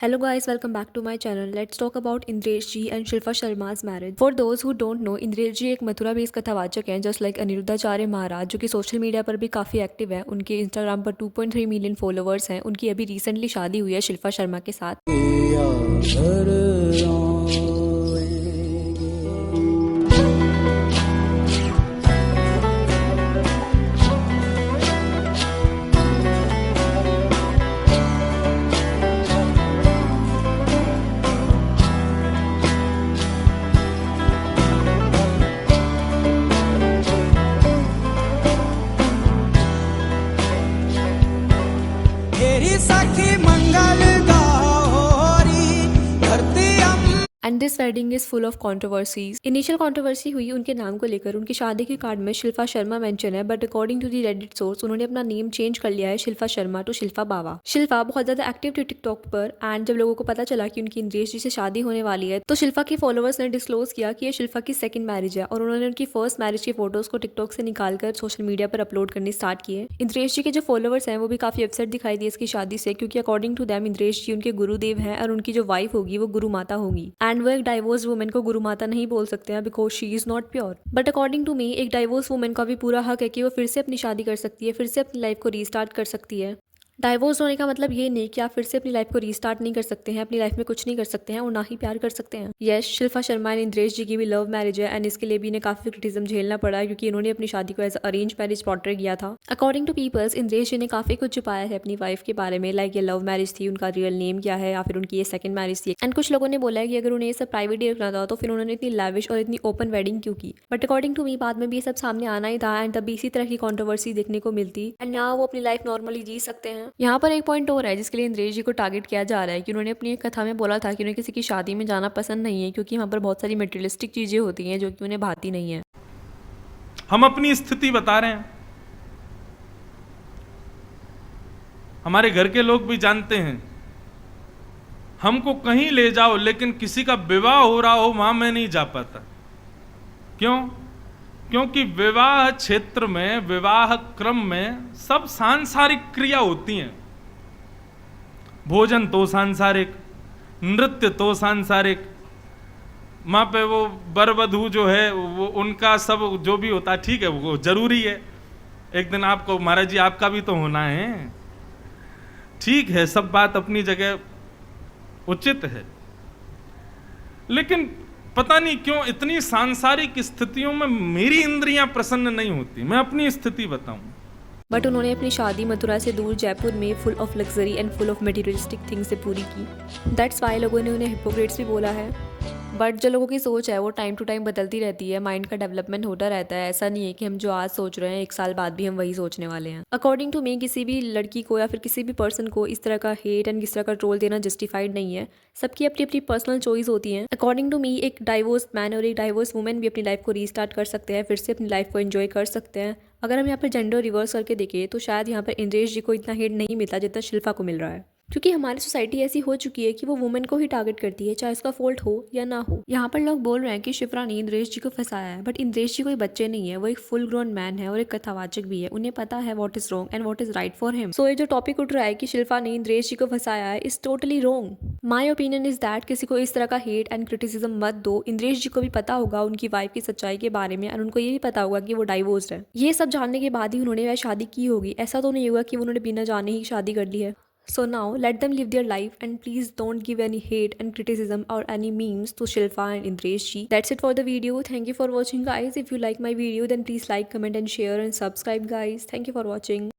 Hello guys, welcome back to my channel. Let's talk about Indresh Ji and Shilpa Sharma's marriage. For those who don't know, Indresh जी एक Mathura based कथावाचक हैं just like Aniruddhacharya महाराज, जो कि social media पर भी काफ़ी active है। उनके इंस्टाग्राम पर 2.3 मिलियन फॉलोअर्स हैं। उनकी अभी रिसेंटली शादी हुई है शिल्पा शर्मा के साथ। तेरी सखी मंगल गौरी धरती and this wedding is full of controversies. Initial controversy हुई उनके नाम को लेकर। उनकी शादी के कार्ड में शिल्पा शर्मा मेंशन है, but according to the Reddit source उन्होंने अपना नेम चेंज कर लिया है शिल्पा शर्मा टू शिल्पा बावा। शिल्पा बहुत ज्यादा एक्टिव थी टिकटॉक पर, एंड जब लोगों को पता चला कि उनकी इंद्रेश जी से शादी होने वाली है तो शिल्पा के फॉलोअर्स ने डिस्क्लोज किया कि ये शिल्पा की सेकंड मैरिज है, और उन्होंने उनकी फर्स्ट मैरिज की फोटोज को टिकटॉक से निकालकर सोशल मीडिया पर अपलोड करनी स्टार्ट किए। इंद्रेश जी के जो फॉलोअर्स हैं वो भी काफी अपसेट दिखाई दिए इसकी शादी से, क्योंकि अकॉर्डिंग टू दैम इंद्रेश जी उनके गुरुदेव हैं और उनकी जो वाइफ होगी वो गुरु माता होगी, एंड वो एक डाइवोर्स वुमेन को गुरु माता नहीं बोल सकते हैं because she is not pure. But according to me एक डाइवोर्स वुमेन का भी पूरा हक है कि वो फिर से अपनी शादी कर सकती है, फिर से अपनी लाइफ को रीस्टार्ट कर सकती है। डाइवोर्स होने का मतलब ये नहीं कि आप फिर से अपनी लाइफ को रीस्टार्ट नहीं कर सकते हैं, अपनी लाइफ में कुछ नहीं कर सकते हैं और ना ही प्यार कर सकते हैं। यस, शिल्पा शर्मा एंड इंद्रेश जी की भी लव मैरिज है, एंड इसके लिए भी इन्हें काफी क्रिटिसिज्म झेलना पड़ा है क्योंकि इन्होंने अपनी शादी को एज अरेंज मैरिज पोर्ट्रे किया था। अकॉर्डिंग टू पीपल्स इंद्रेश जी ने काफी कुछ छुपाया है अपनी वाइफ के बारे में, लाइक ये लव मैरिज थी, उनका रियल नेम क्या है, या फिर उनकी ये सेकंड मैरिज थी। एंड कुछ लोगों ने बोला है कि अगर उन्हें ये सब प्राइवेटली रखना था तो फिर उन्होंने इतनी लैविश और इतनी ओपन वेडिंग क्यों की। बट अकॉर्डिंग टू मी बाद में भी ये सब सामने आना ही था, एंड तभी इसी तरह की कॉन्ट्रोवर्सी देखने को मिलती, एंड now वो अपनी लाइफ नॉर्मली जी सकते हैं। यहाँ पर एक पॉइंट और है जिसके लिए इंद्रेश जी को टारगेट किया जा रहा है कि उन्होंने अपनी एक कथा में बोला था कि उन्हें किसी की शादी में जाना पसंद नहीं है क्योंकि वहाँ पर बहुत सारी मटेरियलिस्टिक चीजें होती हैं जो कि उन्हें भाती नहीं है। हम अपनी स्थिति बता रहे हैं, हमारे घर के लोग भी जानते हैं। हमको कहीं ले जाओ लेकिन किसी का विवाह हो रहा हो वहां मैं नहीं जा पाता। क्यों? क्योंकि विवाह क्षेत्र में, विवाह क्रम में सब सांसारिक क्रिया होती हैं। भोजन तो सांसारिक, नृत्य तो सांसारिक, वहाँ पे वो वर वधू जो है वो उनका सब जो भी होता है ठीक है, वो जरूरी है। एक दिन आपको महाराज जी आपका भी तो होना है, ठीक है, सब बात अपनी जगह उचित है। लेकिन पता नहीं क्यों इतनी सांसारिक स्थितियों में मेरी इंद्रियां प्रसन्न नहीं होती। मैं अपनी स्थिति बताऊं, बट उन्होंने अपनी शादी मथुरा से दूर जयपुर में full of luxury and full of materialistic things से पूरी की। दैट्स वाई लोगों ने उन्हें हिपोक्रेट्स भी बोला है। बट जो लोगों की सोच है वो टाइम टू टाइम बदलती रहती है, माइंड का डेवलपमेंट होता रहता है। ऐसा नहीं है कि हम जो आज सोच रहे हैं 1 साल बाद भी हम वही सोचने वाले हैं। अकॉर्डिंग टू मी किसी भी लड़की को या फिर किसी भी पर्सन को इस तरह का हेट एंड इस तरह का ट्रोल देना जस्टिफाइड नहीं है। सबकी अपनी अपनी पर्सनल चॉइस होती है। अकॉर्डिंग टू मी एक डाइवोर्स मैन और एक डाइवोर्स वुमेन भी अपनी लाइफ को रीस्टार्ट कर सकते हैं, फिर से अपनी लाइफ को एंजॉय कर सकते हैं। अगर हम यहाँ पर जेंडर रिवर्स करके देखें तो शायद यहाँ पर इंद्रेश जी को इतना हेट नहीं मिलता जितना शिल्पा को मिल रहा है, क्योंकि हमारी सोसाइटी ऐसी हो चुकी है कि वो वुमेन को ही टारगेट करती है, चाहे उसका फॉल्ट हो या ना हो। यहाँ पर लोग बोल रहे हैं कि शिप्रा ने इंद्रेश जी को फंसाया है, बट इंद्रेश जी कोई बच्चे नहीं है, वो एक फुल ग्रोन मैन है और एक कथावाचक भी है। उन्हें पता है what is wrong and what is right for him. So ये जो टॉपिक उठ रहा है कि शिल्पा ने इंद्रेश जी को फंसाया है is totally wrong. My opinion is that किसी को इस तरह का हेट एंड क्रिटिसिज्म मत दो। इंद्रेश जी को भी पता होगा उनकी वाइफ की सच्चाई के बारे में, और उनको ये भी पता होगा कि वो डाइवोर्स है। ये सब जानने के बाद ही उन्होंने वह शादी की होगी। ऐसा तो नहीं होगा कि उन्होंने बिना जाने ही शादी कर ली है। So now let them live their life, and please don't give any hate and criticism or any memes to Shilpa and Indresh ji. That's it for the video. Thank you for watching guys. If you like my video then please like, comment and share and subscribe guys. Thank you for watching.